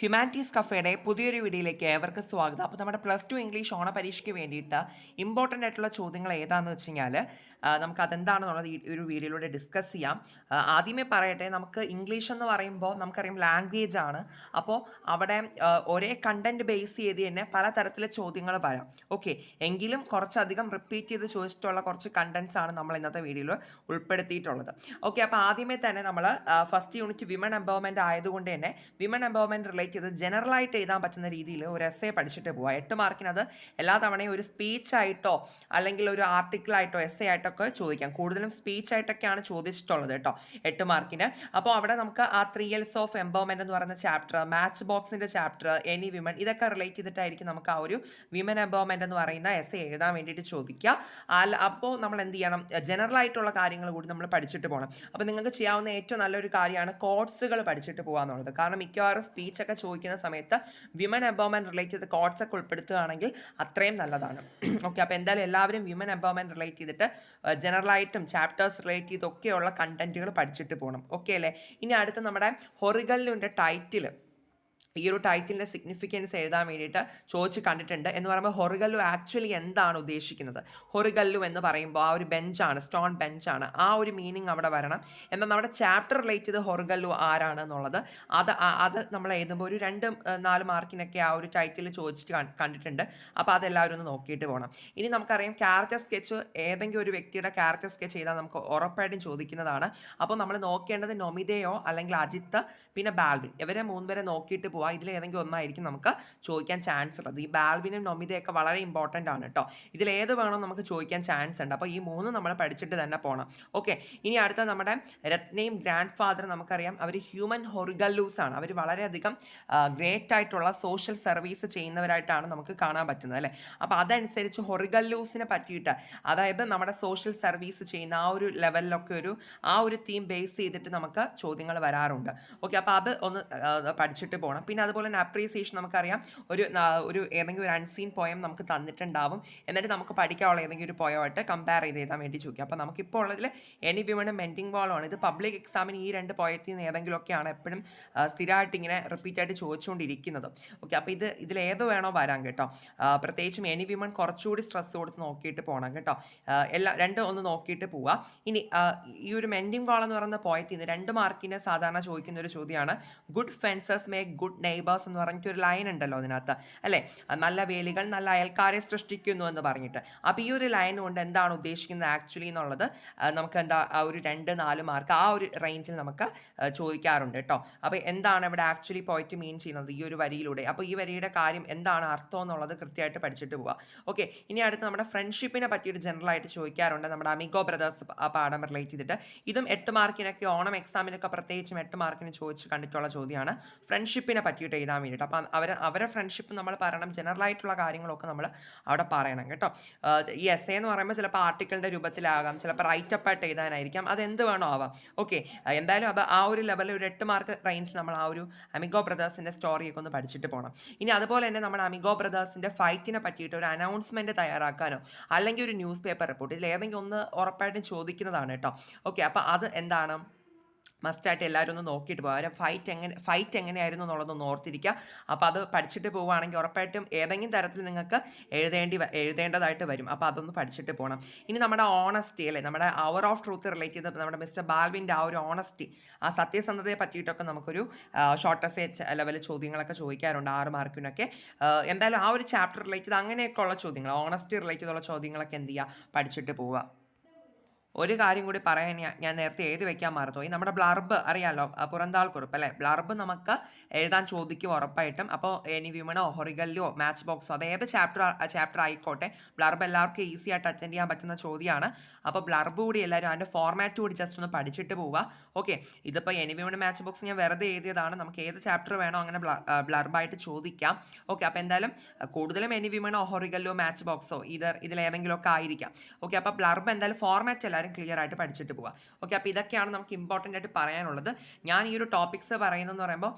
Humanities കഫേയുടെ പുതിയൊരു വീഡിയോയിലേക്ക് ഏവർക്കും സ്വാഗതം. അപ്പോൾ നമ്മുടെ +2 ഇംഗ്ലീഷ് ഓണ പരീക്ഷയ്ക്ക് വേണ്ടിയിട്ട് ഇമ്പോർട്ടൻ്റ് ആയിട്ടുള്ള ചോദ്യങ്ങൾ ഏതാണെന്ന് വെച്ച് കഴിഞ്ഞാൽ നമുക്ക് അതെന്താണെന്നുള്ളത് ഈ ഒരു വീഡിയോയിലൂടെ ഡിസ്കസ് ചെയ്യാം. ആദ്യമേ പറയട്ടെ, നമുക്ക് ഇംഗ്ലീഷ് എന്ന് പറയുമ്പോൾ നമുക്കറിയാം ലാംഗ്വേജ് ആണ്. അപ്പോൾ അവിടെ ഒരേ കണ്ടന്റ് ബേസ് ചെയ്ത് തന്നെ പലതരത്തിലെ ചോദ്യങ്ങൾ വരാം. ഓക്കെ, എങ്കിലും കുറച്ചധികം റിപ്പീറ്റ് ചെയ്ത് ചോദിച്ചിട്ടുള്ള കുറച്ച് കണ്ടന്റ്സ് ആണ് നമ്മൾ ഇന്നത്തെ വീഡിയോയിൽ ഉൾപ്പെടുത്തിയിട്ടുള്ളത്. ഓക്കെ, അപ്പോൾ ആദ്യമേ തന്നെ നമ്മൾ ഫസ്റ്റ് യൂണിറ്റ് വിമൻ എംപവർമെൻറ്റ് ആയതുകൊണ്ട് തന്നെ വിമൻ എംപവർമെൻറ്റ് റിലേറ്റ് ചെയ്ത് ജനറലായിട്ട് എഴുതാൻ പറ്റുന്ന രീതിയിൽ ഒരു എസ്സേ പഠിച്ചിട്ട് പോവുക. 8 മാർക്കിന് അത് എല്ലാ തവണയും ഒരു സ്പീച്ച് ആയിട്ടോ അല്ലെങ്കിൽ ഒരു ആർട്ടിക്കിളായിട്ടോ എസ്സേ ആയിട്ടോ ഒക്കെ ചോദിക്കാം. കൂടുതലും സ്പീച്ച് ആയിട്ടൊക്കെയാണ് ചോദിച്ചിട്ടുള്ളത് കേട്ടോ 8 മാർക്കിന്. അപ്പോൾ അവിടെ നമുക്ക് ആ 3 Ls ഓഫ് എംപവർമെൻറ്റ് എന്ന് പറയുന്ന ചാപ്റ്റർ, മാച്ച് ബോക്സിൻ്റെ ചാപ്റ്റർ, എനി വിമൻ, ഇതൊക്കെ റിലേറ്റ് ചെയ്തിട്ടായിരിക്കും നമുക്ക് ആ ഒരു വിമൻ എംപവർമെൻറ്റ് എന്ന് പറയുന്ന എസ്സേ എഴുതാൻ വേണ്ടിയിട്ട് ചോദിക്കുക. അപ്പോൾ നമ്മൾ എന്ത് ചെയ്യണം, ജനറൽ ആയിട്ടുള്ള കാര്യങ്ങൾ കൂടി നമ്മൾ പഠിച്ചിട്ട് പോകണം. അപ്പോൾ നിങ്ങൾക്ക് ചെയ്യാവുന്ന ഏറ്റവും നല്ലൊരു കാര്യമാണ് കോഡ്സുകൾ പഠിച്ചിട്ട് പോകുക എന്നുള്ളത്. കാരണം മിക്കവാറും സ്പീച്ചൊക്കെ ചോദിക്കുന്ന സമയത്ത് വിമൻ എംപവർമെൻറ്റ് റിലേറ്റ് ചെയ്ത് കോഡ്സ് ഒക്കെ ഉൾപ്പെടുത്തുകയാണെങ്കിൽ അത്രയും നല്ലതാണ്. ഓക്കെ, അപ്പോൾ എന്തായാലും എല്ലാവരും വിമൻ എംപവർമെൻറ്റ് റിലേറ്റ് ചെയ്തിട്ട് ജനറലായിട്ടും ചാപ്റ്റേഴ്സ് റിലേറ്റ് ചെയ്തൊക്കെയുള്ള കണ്ടന്റുകൾ പഠിച്ചിട്ട് പോകണം. ഓക്കെ അല്ലേ? ഇനി അടുത്ത നമ്മുടെ ഹൊറിഗല്ലുവിൻ്റെ ടൈറ്റിൽ, ഈ ഒരു ടൈറ്റിലിൻ്റെ സിഗ്നിഫിക്കൻസ് എഴുതാൻ വേണ്ടിയിട്ട് ചോദിച്ച് കണ്ടിട്ടുണ്ട്. എന്ന് പറയുമ്പോൾ ഹൊറിഗല്ലു ആക്ച്വലി എന്താണ് ഉദ്ദേശിക്കുന്നത്? ഹൊറിഗല്ലു എന്ന് പറയുമ്പോൾ ആ ഒരു ബെഞ്ചാണ്, സ്റ്റോൺ ബെഞ്ചാണ്, ആ ഒരു മീനിങ് അവിടെ വരണം. എന്നാൽ നമ്മുടെ ചാപ്റ്റർ റിലേറ്റ് ചെയ്ത് ഹൊറിഗല്ലു ആരാണ് എന്നുള്ളത് അത് നമ്മൾ എഴുതുമ്പോൾ ഒരു 2-4 മാർക്കിനൊക്കെ ആ ഒരു ടൈറ്റിൽ ചോദിച്ചിട്ട് കണ്ടിട്ടുണ്ട്. അപ്പോൾ അതെല്ലാവരും ഒന്ന് നോക്കിയിട്ട് പോകണം. ഇനി നമുക്കറിയാം ക്യാരക്ടർ സ്കെച്ച്, ഏതെങ്കിലും ഒരു വ്യക്തിയുടെ ക്യാരക്ടർ സ്കെച്ച് ചെയ്താൽ നമുക്ക് ഉറപ്പായിട്ടും ചോദിക്കുന്നതാണ്. അപ്പോൾ നമ്മൾ നോക്കേണ്ടത് നൊമിതയോ അല്ലെങ്കിൽ അജിത്ത് പിന്നെ ബാൽവിൻ, ഇവരെ 3 പേരെ നോക്കിയിട്ട് പോവുക. ഇതിൽ ഏതെങ്കിലും ഒന്നായിരിക്കും നമുക്ക് ചോദിക്കാൻ ചാൻസ് ഉള്ളത്. ഈ ബാൽവിനും നൊമിതയൊക്കെ വളരെ ഇമ്പോർട്ടൻ്റ് ആണ് കേട്ടോ. ഇതിൽ ഏത് വേണോ നമുക്ക് ചോദിക്കാൻ ചാൻസ് ഉണ്ട്. അപ്പോൾ ഈ 3 നമ്മൾ പഠിച്ചിട്ട് തന്നെ പോകണം. ഓക്കെ, ഇനി അടുത്ത നമ്മുടെ രത്നയും ഗ്രാൻഡ് ഫാദർ, നമുക്കറിയാം അവർ ഹ്യൂമൻ ഹൊറിഗല്ലൂസ് ആണ്. അവർ വളരെയധികം ഗ്രേറ്റ് ആയിട്ടുള്ള സോഷ്യൽ സർവീസ് ചെയ്യുന്നവരായിട്ടാണ് നമുക്ക് കാണാൻ പറ്റുന്നത് അല്ലേ. അപ്പോൾ അതനുസരിച്ച് ഹൊറിഗല്ലൂസിനെ പറ്റിയിട്ട്, അതായത് നമ്മുടെ സോഷ്യൽ സർവീസ് ചെയ്യുന്ന ആ ഒരു ലെവലിലൊക്കെ ആ ഒരു തീം ബേസ് ചെയ്തിട്ട് നമുക്ക് ചോദ്യങ്ങൾ വരാറുണ്ട്. ഓക്കെ, അപ്പോൾ അത് ഒന്ന് പഠിച്ചിട്ട് പോകണം. പിന്നെ അതുപോലെ തന്നെ അപ്രീസിയേഷൻ, നമുക്കറിയാം ഒരു ഏതെങ്കിലും ഒരു അൺസീൻ പോയം നമുക്ക് തന്നിട്ടുണ്ടാവും. എന്നിട്ട് നമുക്ക് പഠിക്കാനുള്ള ഏതെങ്കിലും ഒരു പോയമായിട്ട് കമ്പയർ ചെയ്ത് എഴുതാൻ വേണ്ടി ചോദിക്കുക. അപ്പോൾ നമുക്കിപ്പോൾ ഉള്ളതിൽ എനി വിമണും മെൻറ്റിംഗ് വാളുമാണ്. ഇത് പബ്ലിക് എക്സാമിന് ഈ 2 പോയത്തിൽ നിന്ന് ഏതെങ്കിലുമൊക്കെയാണ് എപ്പോഴും സ്ഥിരമായിട്ട് ഇങ്ങനെ റിപ്പീറ്റായിട്ട് ചോദിച്ചുകൊണ്ടിരിക്കുന്നത്. ഓക്കെ, അപ്പോൾ ഇതിലേത് വേണോ വരാൻ കേട്ടോ. പ്രത്യേകിച്ചും എനി വിമൺ കുറച്ചുകൂടി സ്ട്രെസ് കൊടുത്ത് നോക്കിയിട്ട് പോകണം കേട്ടോ. രണ്ടും ഒന്ന് നോക്കിയിട്ട് പോവുക. ഇനി ഈ ഒരു മെൻറ്റിംഗ് വാൾ എന്ന് പറയുന്ന പോയത്തിൽ നിന്ന് 2 മാർക്കിന് സാധാരണ ചോദിക്കുന്ന ഒരു ചോദ്യമാണ് ഗുഡ് ഫെൻസേഴ്സ് മേക്ക് ഗുഡ് നെയ്ബേഴ്സ് എന്ന് പറഞ്ഞിട്ടൊരു ലൈൻ ഉണ്ടല്ലോ അതിനകത്ത് അല്ലേ. നല്ല വേലികൾ നല്ല അയൽക്കാരെ സൃഷ്ടിക്കുന്നു എന്ന് പറഞ്ഞിട്ട്. അപ്പോൾ ഈ ഒരു ലൈൻ കൊണ്ട് എന്താണ് ഉദ്ദേശിക്കുന്നത് ആക്ച്വലി എന്നുള്ളത് നമുക്ക് എന്താ ആ ഒരു 2-4 മാർക്ക് ആ ഒരു റേഞ്ചിൽ നമുക്ക് ചോദിക്കാറുണ്ട് കേട്ടോ. അപ്പോൾ എന്താണ് ഇവിടെ ആക്ച്വലി പോയിട്ട് മീൻ ചെയ്യുന്നത് ഈ ഒരു വരിയിലൂടെ? അപ്പോൾ ഈ വരിയുടെ കാര്യം എന്താണ് അർത്ഥം എന്നുള്ളത് കൃത്യമായിട്ട് പഠിച്ചിട്ട് പോവുക. ഓക്കെ, ഇനി അടുത്ത് നമ്മുടെ ഫ്രണ്ട്ഷിപ്പിനെ പറ്റിയിട്ട് ജനറലായിട്ട് ചോദിക്കാറുണ്ട്. നമ്മുടെ അമിഗോ ബ്രദേഴ്സ് പാഠം റിലേറ്റ് ചെയ്തിട്ട് ഇതും 8 മാർക്കിനൊക്കെ ഓണം എക്സാമിനൊക്കെ പ്രത്യേകിച്ചും 8 മാർക്കിന് ചോദിച്ച് കണ്ടിട്ടുള്ള ചോദ്യമാണ് ഫ്രണ്ട്ഷിപ്പിനെ പറ്റിയിട്ട് എഴുതാൻ വേണ്ടിയിട്ട്. അപ്പം അവരെ ഫ്രണ്ട്ഷിപ്പ് നമ്മൾ പറയണം, ജനറൽ ആയിട്ടുള്ള കാര്യങ്ങളൊക്കെ നമ്മൾ അവിടെ പറയണം കേട്ടോ. ഈ എസ്സേ എന്ന് പറയുമ്പോൾ ചിലപ്പോൾ ആർട്ടിക്കിളിൻ്റെ രൂപത്തിലാകാം, ചിലപ്പോൾ റൈറ്റപ്പ് ആയിട്ട് എഴുതാനായിരിക്കാം, അതെന്ത് വേണോ ആവാം. ഓക്കെ, എന്തായാലും അപ്പോൾ ആ ഒരു ലെവലിൽ ഒരു 8 മാർക്ക് റേഞ്ചിൽ നമ്മൾ ആ ഒരു അമിഗോ ബ്രദേഴ്സിൻ്റെ സ്റ്റോറിയൊക്കെ ഒന്ന് പഠിച്ചിട്ട് പോകണം. ഇനി അതുപോലെ തന്നെ നമ്മുടെ അമിഗോ ബ്രദേഴ്സിൻ്റെ ഫൈറ്റിനെ പറ്റിയിട്ട് ഒരു അനൗൺസ്മെൻറ്റ് തയ്യാറാക്കാനോ അല്ലെങ്കിൽ ഒരു ന്യൂസ് പേപ്പർ റിപ്പോർട്ട്, ഇതിൽ ഏതെങ്കിലും ഒന്ന് ഉറപ്പായിട്ടും ചോദിക്കുന്നതാണ് കേട്ടോ. ഓക്കെ, അപ്പോൾ അത് എന്താണ് മസ്റ്റായിട്ട് എല്ലാവരും ഒന്ന് നോക്കിയിട്ട് പോകുക. അവരെ ഫൈറ്റ് എങ്ങനെയായിരുന്നു എന്നുള്ളതൊന്ന് ഓർത്തിരിക്കുക. അപ്പോൾ അത് പഠിച്ചിട്ട് പോവുകയാണെങ്കിൽ ഉറപ്പായിട്ടും ഏതെങ്കിലും തരത്തിൽ നിങ്ങൾക്ക് എഴുതേണ്ടതായിട്ട് വരും. അപ്പോൾ അതൊന്ന് പഠിച്ചിട്ട് പോകണം. ഇനി നമ്മുടെ ഓണസ്റ്റി അല്ലേ, നമ്മുടെ അവർ ഓഫ് ട്രൂത്ത് റിലേറ്റ് ചെയ്ത് നമ്മുടെ മിസ്റ്റർ ബാൽവിൻ്റെ ആ ഒരു ഓണസ്റ്റി, ആ സത്യസന്ധതയെ പറ്റിയിട്ടൊക്കെ നമുക്കൊരു ഷോർട്ട് എസ്സേ ലെവലിൽ ചോദ്യങ്ങളൊക്കെ ചോദിക്കാറുണ്ട് 6 മാർക്കിനൊക്കെ. എന്തായാലും ആ ഒരു ചാപ്റ്റർ റിലേറ്റ് ചെയ്ത് അങ്ങനെയൊക്കെ ഉള്ള ചോദ്യങ്ങൾ, ഓണസ്റ്റി റിലേറ്റ് ചെയ്തുള്ള ചോദ്യങ്ങളൊക്കെ എന്ത് ചെയ്യുക, പഠിച്ചിട്ട് പോവുക. ഒരു കാര്യം കൂടി പറയാൻ ഞാൻ നേരത്തെ എഴുതി വെക്കാൻ മറന്നുപോയി. നമ്മുടെ ബ്ലർബ് അറിയാമല്ലോ, പുറന്താൾ കുറിപ്പ് അല്ലേ. ബ്ലർബ് നമുക്ക് എഴുതാൻ ചോദിക്കും ഉറപ്പായിട്ടും. അപ്പോൾ എനി വിമണോ ഹൊറിഗല്ലോ മാച്ച് ബോക്സോ അത് ഏത് ചാപ്റ്റർ ആയിക്കോട്ടെ, ബ്ലർബ് എല്ലാവർക്കും ഈസി ആയിട്ട് അറ്റൻഡ് ചെയ്യാൻ പറ്റുന്ന ചോദ്യമാണ്. അപ്പോൾ ബ്ലർബ് കൂടി എല്ലാവരും അതിൻ്റെ ഫോർമാറ്റ് കൂടി ജസ്റ്റ് ഒന്ന് പഠിച്ചിട്ട് പോവുക. ഓക്കെ, ഇതിപ്പോൾ എനി വിമൺ മാച്ച് ബോക്സ് ഞാൻ വെറുതെ എഴുതിയതാണ്. നമുക്ക് ഏത് ചാപ്റ്റർ വേണോ അങ്ങനെ ബ്ലർബായിട്ട് ചോദിക്കാം. ഓക്കെ, അപ്പോൾ എന്തായാലും കൂടുതലും എനി വിമണോ ഹൊറിഗല്ലോ മാച്ച് ബോക്സോ ഇതിലേതെങ്കിലുമൊക്കെ ആയിരിക്കാം. ഓക്കെ, അപ്പോൾ ബ്ലർബ് എന്തായാലും ഫോർമാറ്റ് എല്ലാവരും ക്ലിയർ ആയിട്ട് പഠിച്ചിട്ട് പോവുക. ഓക്കെ, അപ്പോൾ ഇതൊക്കെയാണ് നമുക്ക് ഇമ്പോർട്ടൻ്റ് ആയിട്ട് പറയാനുള്ളത്. ഞാൻ ഈ ഒരു ടോപ്പിക്സ് പറയുന്നതെന്ന് പറയുമ്പോൾ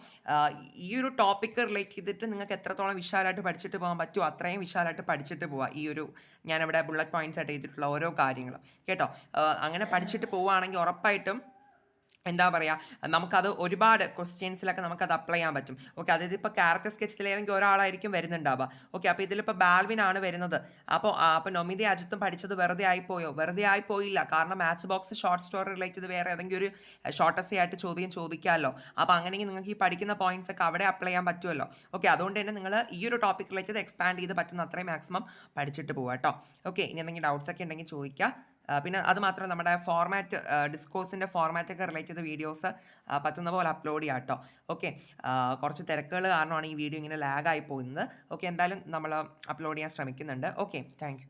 ഈ ഒരു ടോപ്പിക്ക് റിലേറ്റ് ചെയ്തിട്ട് നിങ്ങൾക്ക് എത്രത്തോളം വിശാലമായിട്ട് പഠിച്ചിട്ട് പോകാൻ പറ്റുമോ അത്രയും വിശാലമായിട്ട് പഠിച്ചിട്ട് പോവുക. ഈ ഒരു ഞാനിവിടെ ബുള്ളറ്റ് പോയിന്റ്സ് ആയിട്ട് ചെയ്തിട്ടുള്ള ഓരോ കാര്യങ്ങളും കേട്ടോ. അങ്ങനെ പഠിച്ചിട്ട് പോവുകയാണെങ്കിൽ ഉറപ്പായിട്ടും എന്താ പറയുക, നമുക്കത് ഒരുപാട് ക്വസ്റ്റ്യൻസിലൊക്കെ നമുക്കത് അപ്ലൈ ചെയ്യാൻ പറ്റും. ഓക്കെ, അതായത് ഇപ്പോൾ ക്യാരക്ടർ സ്കെച്ചിൽ ഏതെങ്കിലും ഒരാളായിരിക്കും വരുന്നുണ്ടാവുക. ഓക്കെ, അപ്പോൾ ഇതിലിപ്പോൾ ബാൽവിനാണ് വരുന്നത്. അപ്പോൾ നൊമിത അജിത്തും പഠിച്ചത് വെറുതെ ആയിപ്പോയോ? വെറുതെ ആയിപ്പോയില്ല. കാരണം match box short story relate ചെയ്ത് വേറെ ഏതെങ്കിലും ഒരു ഷോർട്ട് എസ്സേ ആയിട്ട് ചോദ്യം ചോദിക്കാമല്ലോ. അപ്പോൾ അങ്ങനെയെങ്കിൽ നിങ്ങൾക്ക് ഈ പഠിക്കുന്ന പോയിന്റ്സ് ഒക്കെ അവിടെ അപ്ലൈ ചെയ്യാൻ പറ്റുമല്ലോ. ഓക്കെ, അതുകൊണ്ട് തന്നെ നിങ്ങൾ ഈ ഒരു ടോപ്പിക് റിലേറ്റ് ചെയ്ത് എക്സ്പാൻഡ് ചെയ്ത് പറ്റുന്ന അത്രയും മാക്സിമം പഠിച്ചിട്ട് പോവുക കേട്ടോ. ഓക്കെ, ഇനി എന്തെങ്കിലും ഡൗട്ട്സ് ഒക്കെ ഉണ്ടെങ്കിൽ ചോദിക്കുക. പിന്നെ അത് മാത്രം നമ്മുടെ ഫോർമാറ്റ് ഡിസ്കോഴ്സിൻ്റെ ഫോർമാറ്റൊക്കെ റിലേറ്റ് ചെയ്ത വീഡിയോസ് പറ്റുന്ന പോലെ അപ്ലോഡ് ചെയ്യാം കേട്ടോ. ഓക്കെ, കുറച്ച് തിരക്കുകൾ കാരണമാണ് ഈ വീഡിയോ ഇങ്ങനെ ലാഗായി പോകുന്നത്. ഓക്കെ, എന്തായാലും നമ്മൾ അപ്ലോഡ് ചെയ്യാൻ ശ്രമിക്കുന്നുണ്ട്. Okay, thank you.